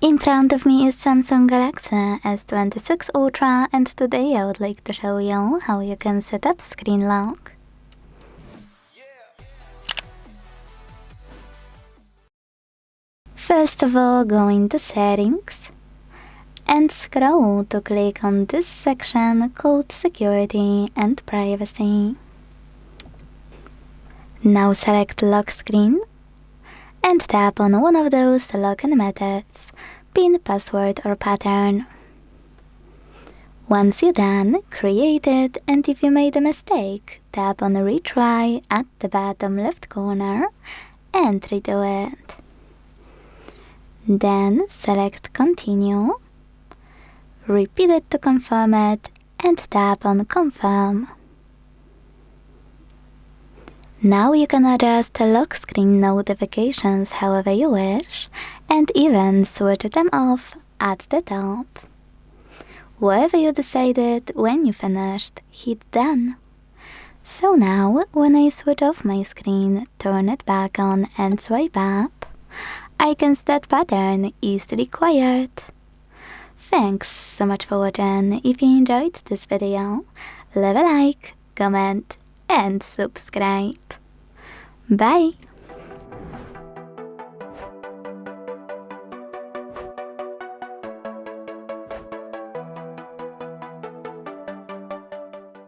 In front of me is Samsung Galaxy S26 Ultra, and today I would like to show you how you can set up screen lock. First of all, go into Settings and scroll to click on this section called Security and Privacy. Now select Lock Screen and tap on one of those login methods, PIN, password or pattern. Once you're done, create it, and if you made a mistake, tap on Retry at the bottom left corner and redo it. Then select Continue, repeat it to confirm it, and tap on Confirm. Now you can adjust the lock screen notifications however you wish, and even switch them off at the top. Whatever you decided when you finished, hit Done. So now, when I switch off my screen, turn it back on and swipe up, icons that pattern is required. Thanks so much for watching. If you enjoyed this video, leave a like, comment and subscribe. Bye!